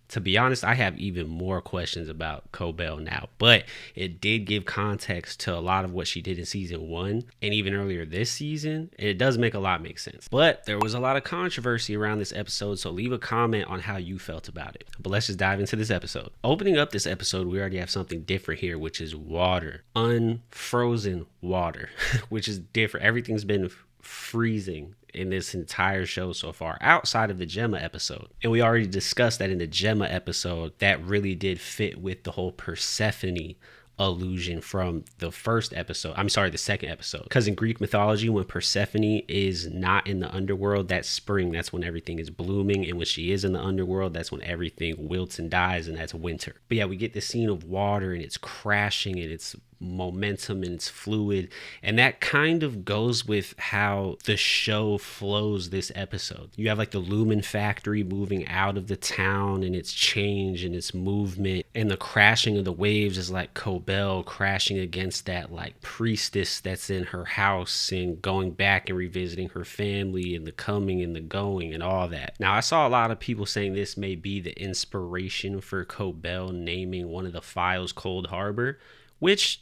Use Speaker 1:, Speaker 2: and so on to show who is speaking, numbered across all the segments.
Speaker 1: To be honest, I have even more questions about Cobel now, but it did give context to a lot of what she did in season 1 and even earlier this season, and it does make a lot make sense. But there was a lot of controversy around this episode, so leave a comment on how you felt about it. But let's just dive into this episode. Opening up this episode, we already have something different here, which is water. Unfrozen water, which is different. Everything's been freezing in this entire show so far, outside of the Gemma episode. And we already discussed that in the Gemma episode, that really did fit with the whole Persephone illusion from the second episode. Because in Greek mythology, when Persephone is not in the underworld, that's spring. That's when everything is blooming. And when she is in the underworld, that's when everything wilts and dies, and that's winter. But yeah, we get this scene of water, and it's crashing, and it's momentum, and it's fluid, and that kind of goes with how the show flows this episode. You have like the Lumon factory moving out of the town, and its change and its movement, and the crashing of the waves is like Cobel crashing against that like priestess that's in her house and going back and revisiting her family, and the coming and the going and all that. Now, I saw a lot of people saying this may be the inspiration for Cobel naming one of the files Cold Harbor, which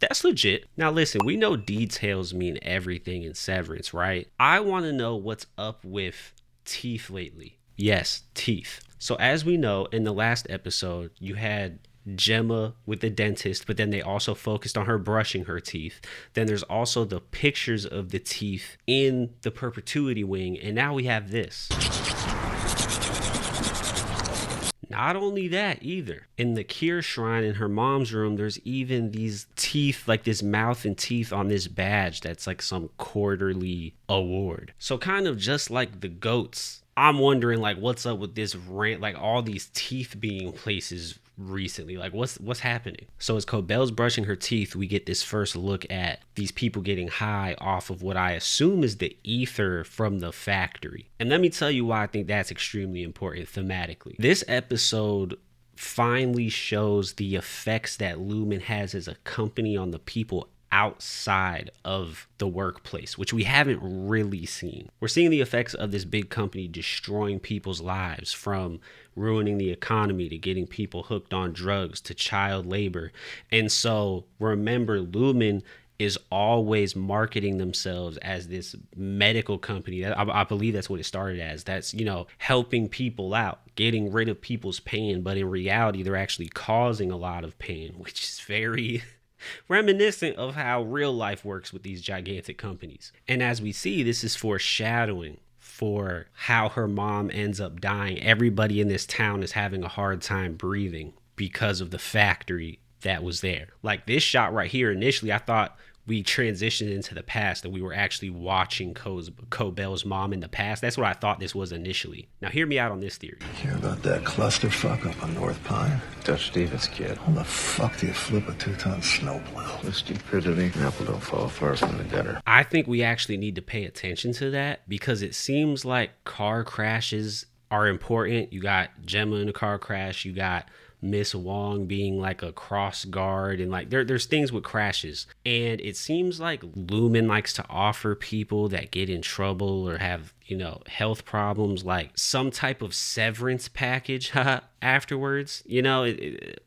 Speaker 1: that's legit. Now listen, we know details mean everything in Severance, right? I want to know what's up with teeth lately. Yes, teeth. So as we know, in the last episode, you had Gemma with the dentist, but then they also focused on her brushing her teeth. Then there's also the pictures of the teeth in the perpetuity wing, and now we have this. Not only that either. In the Kier shrine in her mom's room, there's even these teeth, like this mouth and teeth on this badge that's like some quarterly award. So kind of just like the goats, I'm wondering like what's up with this rant, like all these teeth being places recently. Like what's happening? So as Cobel's brushing her teeth, we get this first look at these people getting high off of what I assume is the ether from the factory. And let me tell you why I think that's extremely important thematically. This episode finally shows the effects that Lumon has as a company on the people outside of the workplace, which we haven't really seen. We're seeing the effects of this big company destroying people's lives, from ruining the economy to getting people hooked on drugs to child labor. And so remember, Lumon is always marketing themselves as this medical company. I believe that's what it started as. That's, helping people out, getting rid of people's pain. But in reality, they're actually causing a lot of pain, which is very reminiscent of how real life works with these gigantic companies. And as we see, this is foreshadowing for how her mom ends up dying. Everybody in this town is having a hard time breathing because of the factory that was there. Like this shot right here, initially I thought we transitioned into the past, that we were actually watching Cobel's mom in the past. That's what I thought this was initially. Now hear me out on this theory.
Speaker 2: Hear about that clusterfuck up on North Pine?
Speaker 3: Dutch Stevens, kid.
Speaker 2: How the fuck do you flip a 2-ton snowplow?
Speaker 3: The stupidity. Apple don't fall far from the gutter.
Speaker 1: I think we actually need to pay attention to that, because it seems like car crashes are important. You got Gemma in a car crash. You got Miss Wong being like a cross guard, and like there's things with crashes. And it seems like Lumon likes to offer people that get in trouble or have, health problems, like some type of severance package afterwards.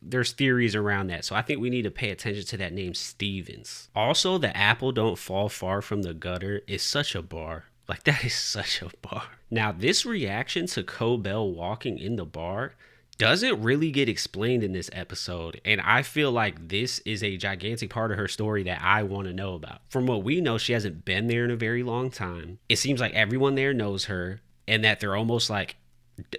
Speaker 1: There's theories around that. So I think we need to pay attention to that name Stevens. Also, the apple don't fall far from the gutter is such a bar. Like that is such a bar. Now this reaction to Cobel walking in the bar doesn't really get explained in this episode, and I feel like this is a gigantic part of her story that I want to know about. From what we know, she hasn't been there in a very long time. It seems like everyone there knows her, and that they're almost like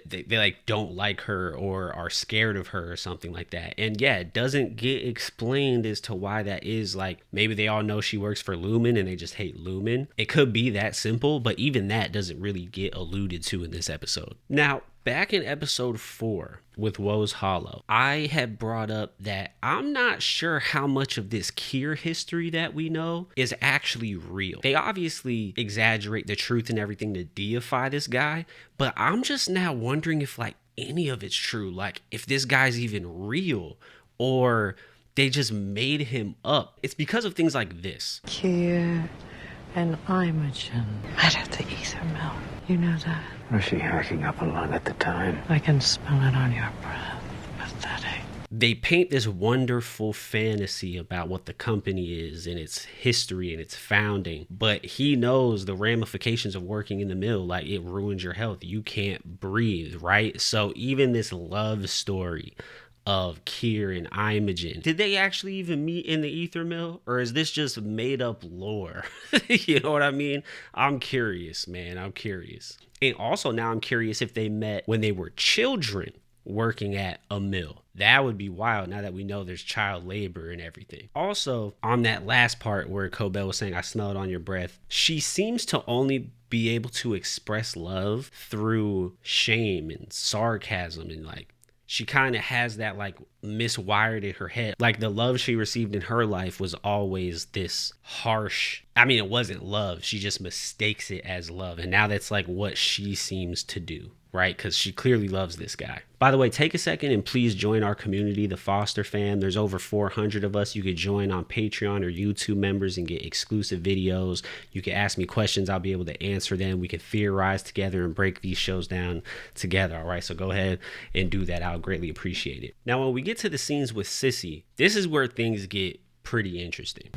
Speaker 1: they like don't like her or are scared of her or something like that. And yeah, it doesn't get explained as to why that is. Like maybe they all know she works for Lumon and they just hate Lumon. It could be that simple, but even that doesn't really get alluded to in this episode. Now, back in episode 4 with Woe's Hollow, I had brought up that I'm not sure how much of this Kier history that we know is actually real. They obviously exaggerate the truth and everything to deify this guy, but I'm just now wondering if like any of it's true. Like if this guy's even real, or they just made him up. It's because of things like this.
Speaker 4: Kier, and Imogen met at the ether mill. You know that?
Speaker 3: Was she hacking up a lung at the time?
Speaker 4: I can smell it on your breath. Pathetic.
Speaker 1: They paint this wonderful fantasy about what the company is and its history and its founding, but he knows the ramifications of working in the mill. Like, it ruins your health. You can't breathe, right? So even this love story of Kier and Imogen, did they actually even meet in the ether mill, or is this just made up lore? You know what I mean? I'm curious, man. I'm curious. And also now I'm curious if they met when they were children working at a mill. That would be wild now that we know there's child labor and everything. Also, on that last part where Cobel was saying, I smell it on your breath, she seems to only be able to express love through shame and sarcasm, and like, she kind of has that like miswired in her head. Like, the love she received in her life was always this harsh. I mean, it wasn't love. She just mistakes it as love. And now that's like what she seems to do, right? Because she clearly loves this guy. By the way, take a second and please join our community, the Foster fam. There's over 400 of us. You could join on Patreon or YouTube members and get exclusive videos. You can ask me questions. I'll be able to answer them. We can theorize together and break these shows down together. All right, so go ahead and do that. I'll greatly appreciate it. Now, when we get to the scenes with Sissy, this is where things get pretty interesting.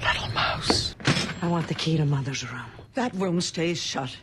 Speaker 5: Little mouse.
Speaker 4: I want the key to Mother's room.
Speaker 5: That room stays shut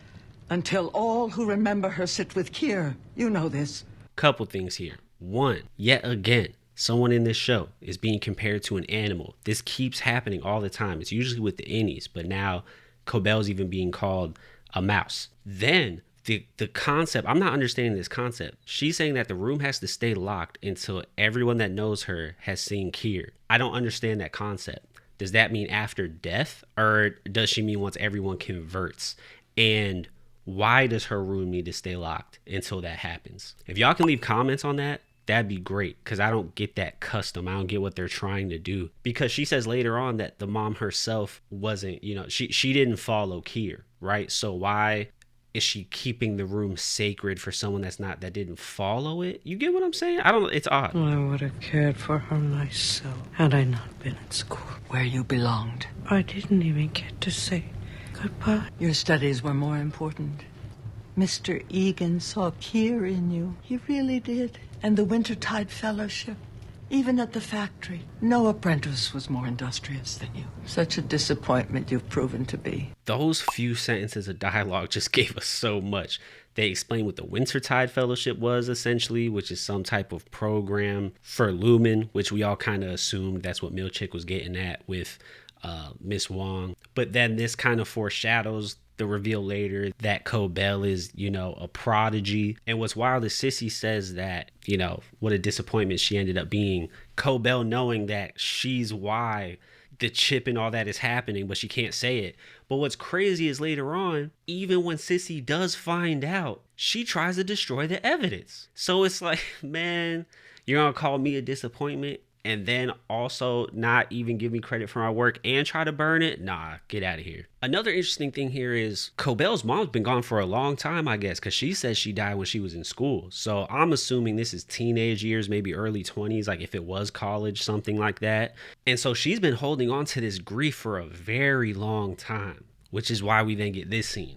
Speaker 5: until all who remember her sit with Kier. You know this.
Speaker 1: Couple things here. One, yet again, someone in this show is being compared to an animal. This keeps happening all the time. It's usually with the innies, but now Cobel's even being called a mouse. Then the concept, I'm not understanding this concept. She's saying that the room has to stay locked until everyone that knows her has seen Kier. I don't understand that concept. Does that mean after death, or does she mean once everyone converts? And why does her room need to stay locked until that happens? If y'all can leave comments on that, that'd be great, because I don't get that custom. I don't get what they're trying to do. Because she says later on that the mom herself wasn't, you know, she didn't follow Kier, right? So why is she keeping the room sacred for someone that didn't follow it? You get what I'm saying? I don't know. It's odd.
Speaker 4: I would have cared for her myself had I not been at school.
Speaker 5: Where you belonged.
Speaker 4: I didn't even get to say goodbye.
Speaker 5: Your studies were more important. Mr. Egan saw Kier in you. He really did. And the Wintertide Fellowship. Even at the factory, no apprentice was more industrious than you. Such a disappointment you've proven to be.
Speaker 1: Those few sentences of dialogue just gave us so much. They explained what the Wintertide Fellowship was, essentially, which is some type of program for Lumon, which we all kind of assumed that's what Milchick was getting at with Miss Wong. But then this kind of foreshadows the reveal later that Cobel is, you know, a prodigy. And what's wild is Sissy says that, you know, what a disappointment she ended up being. Cobel knowing that she's why the chip and all that is happening, but she can't say it. But what's crazy is later on, even when Sissy does find out, she tries to destroy the evidence. So it's like, man, you're gonna call me a disappointment and then also not even give me credit for my work and try to burn it? Nah, get out of here. Another interesting thing here is Cobel's mom's been gone for a long time, I guess, because she says she died when she was in school. So I'm assuming this is teenage years, maybe early 20s, like if it was college, something like that. And so she's been holding on to this grief for a very long time, which is why we then get this scene.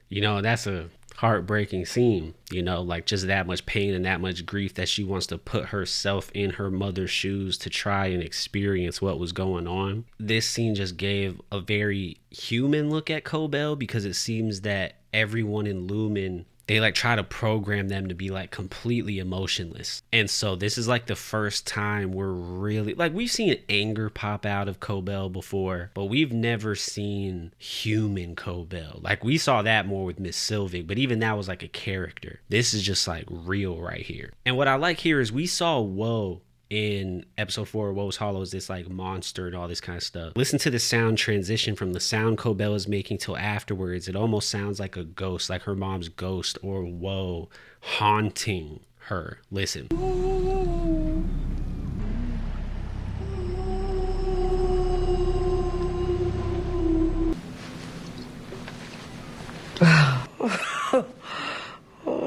Speaker 1: You know, that's a heartbreaking scene, you know, like just that much pain and that much grief that she wants to put herself in her mother's shoes to try and experience what was going on. This scene just gave a very human look at Cobel, because it seems that everyone in Lumon, they like try to program them to be like completely emotionless. And so this is like the first time we're really, like, we've seen anger pop out of Cobel before, but we've never seen human Cobel. Like, we saw that more with Miss Sylvig, but even that was like a character. This is just like real right here. And what I like here is we saw Woe in episode 4 of Woe's Hollow, is this like monster and all this kind of stuff. Listen to the sound transition from the sound Cobel is making till afterwards. It almost sounds like a ghost, like her mom's ghost or Woe haunting her. Listen.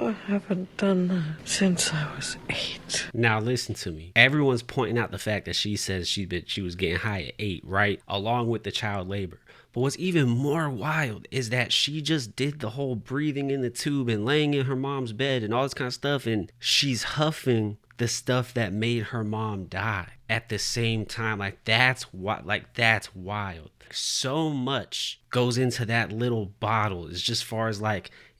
Speaker 4: I haven't done that since I was 8.
Speaker 1: Now listen to me. Everyone's pointing out the fact that she says she was getting high at 8, right? Along with the child labor. But what's even more wild is that she just did the whole breathing in the tube and laying in her mom's bed and all this kind of stuff. And she's huffing the stuff that made her mom die at the same time. That's wild. So much goes into that little bottle. It's just far as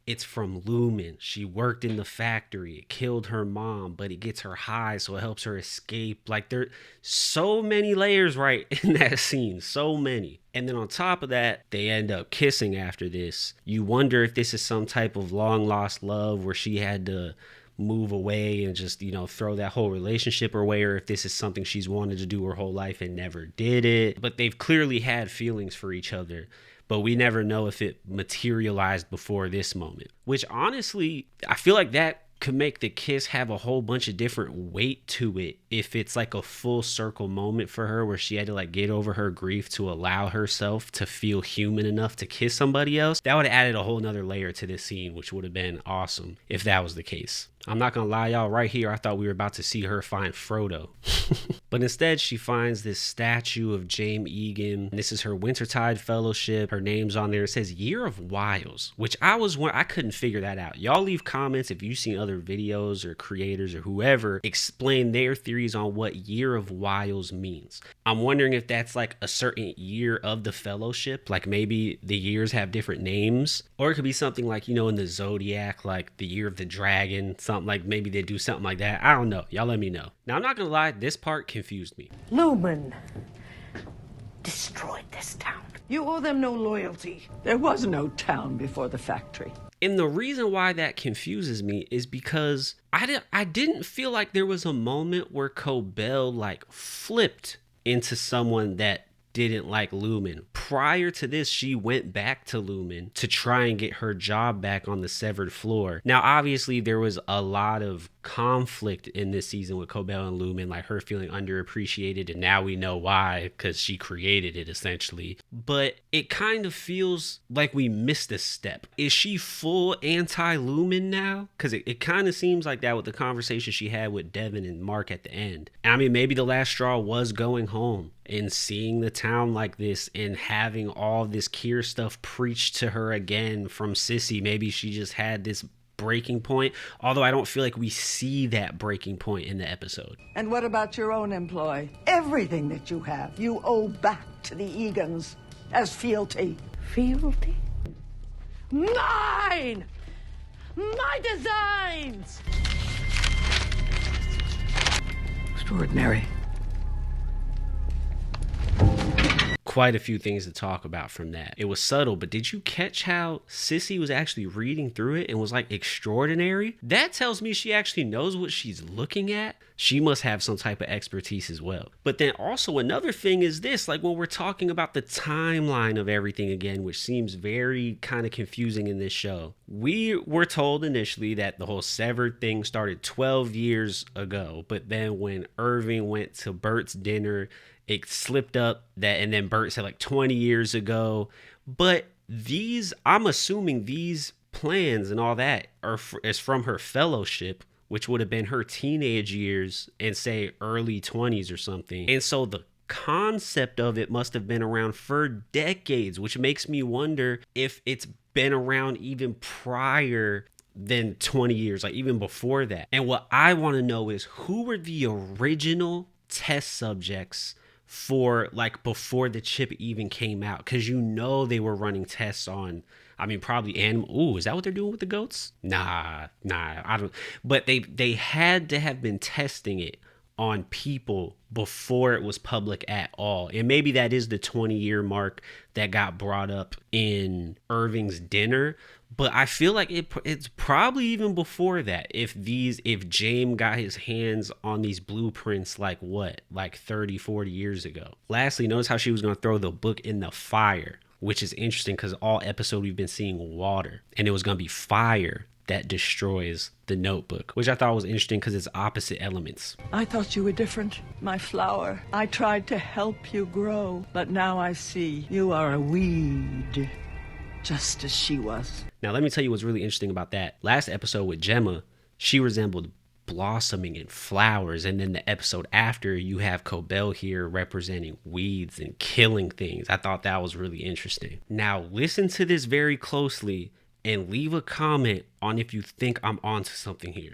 Speaker 1: it's from Lumon. She worked in the factory. It killed her mom, but it gets her high, so it helps her escape. There's so many layers right in that scene. So many. And then on top of that, they end up kissing after this. You wonder if this is some type of long lost love where she had to move away and just, throw that whole relationship away, or if this is something she's wanted to do her whole life and never did it. But they've clearly had feelings for each other. But we never know if it materialized before this moment, which honestly, I feel like that could make the kiss have a whole bunch of different weight to it if it's a full circle moment for her where she had to get over her grief to allow herself to feel human enough to kiss somebody else. That would have added a whole nother layer to this scene, which would have been awesome if that was the case. I'm not gonna lie, y'all, right here I thought we were about to see her find Frodo. But instead she finds this statue of James Egan. This is her Wintertide Fellowship. Her name's on there. It says Year of Wiles, which I couldn't figure that out. Y'all leave comments if you've seen other videos or creators or whoever explain their theories on what Year of Wiles means. I'm wondering if that's a certain year of the fellowship, maybe the years have different names, or it could be something in the Zodiac, the Year of the Dragon, something maybe they do something like that. I don't know. Y'all let me know. Now, I'm not gonna lie, this part confused me.
Speaker 4: Lumon destroyed this town. You owe them no loyalty.
Speaker 5: There was no town before the factory.
Speaker 1: And the reason why that confuses me is because I didn't feel like there was a moment where Cobel flipped into someone that didn't like Lumon. Prior to this, she went back to Lumon to try and get her job back on the severed floor. Now, obviously, there was a lot of conflict in this season with Cobel and Lumon, her feeling underappreciated, and now we know why, because she created it essentially. But it kind of feels like we missed a step. Is she full anti-Lumon now? Because it kind of seems like that with the conversation she had with Devin and Mark at the end. I mean, maybe the last straw was going home and seeing the town like this and having all this Kier stuff preached to her again from Sissy. Maybe she just had this breaking point, although I don't feel like we see that breaking point in the episode.
Speaker 5: And what about your own employ? Everything that you have, you owe back to the Egans as fealty.
Speaker 4: Fealty?
Speaker 5: Mine! My designs! Extraordinary.
Speaker 1: Quite a few things to talk about from that. It was subtle, but did you catch how Sissy was actually reading through it and was extraordinary? That tells me she actually knows what she's looking at. She must have some type of expertise as well. But then also another thing is this, when we're talking about the timeline of everything again, which seems very kind of confusing in this show. We were told initially that the whole severed thing started 12 years ago, but then when Irving went to Bert's dinner, it slipped up that, and then Bert said 20 years ago. But I'm assuming these plans and all that is from her fellowship, which would have been her teenage years and say early 20s or something. And so the concept of it must have been around for decades, which makes me wonder if it's been around even prior than 20 years, even before that. And what I want to know is who were the original test subjects for before the chip even came out, because they were running tests on, probably animal. Ooh, is that what they're doing with the goats? Nah, I don't. But they had to have been testing it on people before it was public at all. And maybe that is the 20-year mark that got brought up in Irving's dinner. But I feel like it's probably even before that. If James got his hands on these blueprints 30, 40 years ago. Lastly, notice how she was going to throw the book in the fire, which is interesting because all episode we've been seeing water, and it was going to be fire that destroys the notebook, which I thought was interesting because it's opposite elements.
Speaker 5: I thought you were different, my flower. I tried to help you grow, but now I see you are a weed. just as she was.
Speaker 1: Now, let me tell you what's really interesting about that. Last episode with Gemma, she resembled blossoming and flowers, and then the episode after, you have Cobel here representing weeds and killing things. I thought that was really interesting. Now, listen to this very closely and leave a comment on if you think I'm onto something here.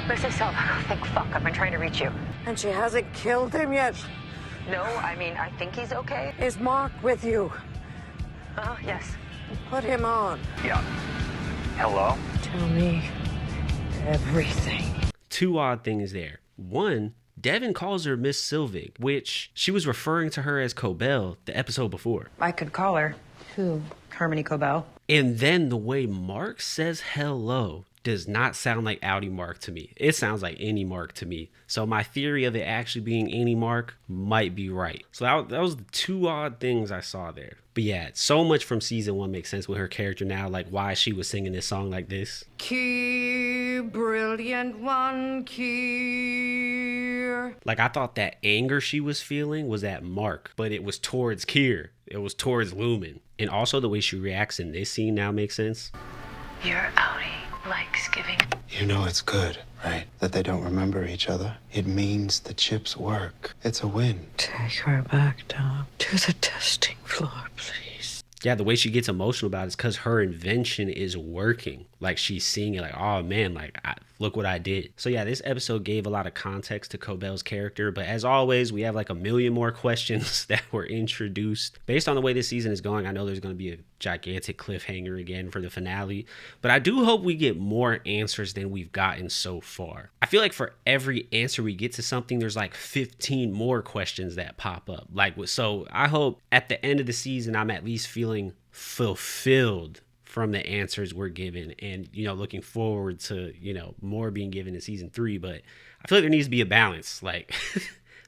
Speaker 6: This is Selva. Oh, thank fuck. I've been trying to reach you.
Speaker 4: And she hasn't killed him yet.
Speaker 6: No, I mean, I think he's okay.
Speaker 4: Is Mark with you?
Speaker 6: Yes.
Speaker 4: Put him on.
Speaker 3: Yeah. Hello?
Speaker 4: Tell me everything.
Speaker 1: Two odd things there. One, Devin calls her Miss Sylvig, which she was referring to her as Cobel the episode before.
Speaker 6: I could call her.
Speaker 4: Who?
Speaker 6: Harmony Cobel.
Speaker 1: And then the way Mark says hello does not sound like Audi Mark to me. It sounds like any Mark to me. So my theory of it actually being any Mark might be right. So that was the two odd things I saw there. But yeah, so much from season 1 makes sense with her character now, like why she was singing this song like this.
Speaker 4: Kier, brilliant one, Kier.
Speaker 1: Like I thought that anger she was feeling was at Mark, but it was towards Kier. It was towards Lumon. And also the way she reacts in this scene now makes sense.
Speaker 7: Your Audi likes giving.
Speaker 2: You know it's good, right? That they don't remember each other. It means the chips work. It's a win.
Speaker 4: Take her back down to the testing floor, please.
Speaker 1: Yeah, the way she gets emotional about it is because her invention is working. Like she's seeing it like, oh man, like look what I did. So yeah, this episode gave a lot of context to Cobel's character. But as always, we have like a million more questions that were introduced. Based on the way this season is going, I know there's going to be a gigantic cliffhanger again for the finale. But I do hope we get more answers than we've gotten so far. I feel like for every answer we get to something, there's like 15 more questions that pop up. So I hope at the end of the season, I'm at least feeling fulfilled from the answers we're given, and looking forward to more being given in season 3. But I feel like there needs to be a balance. Like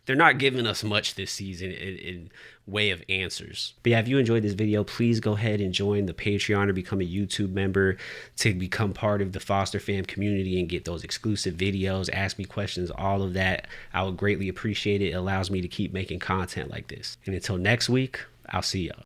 Speaker 1: they're not giving us much this season in way of answers. But yeah, if you enjoyed this video, please go ahead and join the Patreon or become a YouTube member to become part of the Foster fam community and get those exclusive videos, ask me questions, all of that. I would greatly appreciate it. It allows me to keep making content like this. And until next week, I'll see y'all.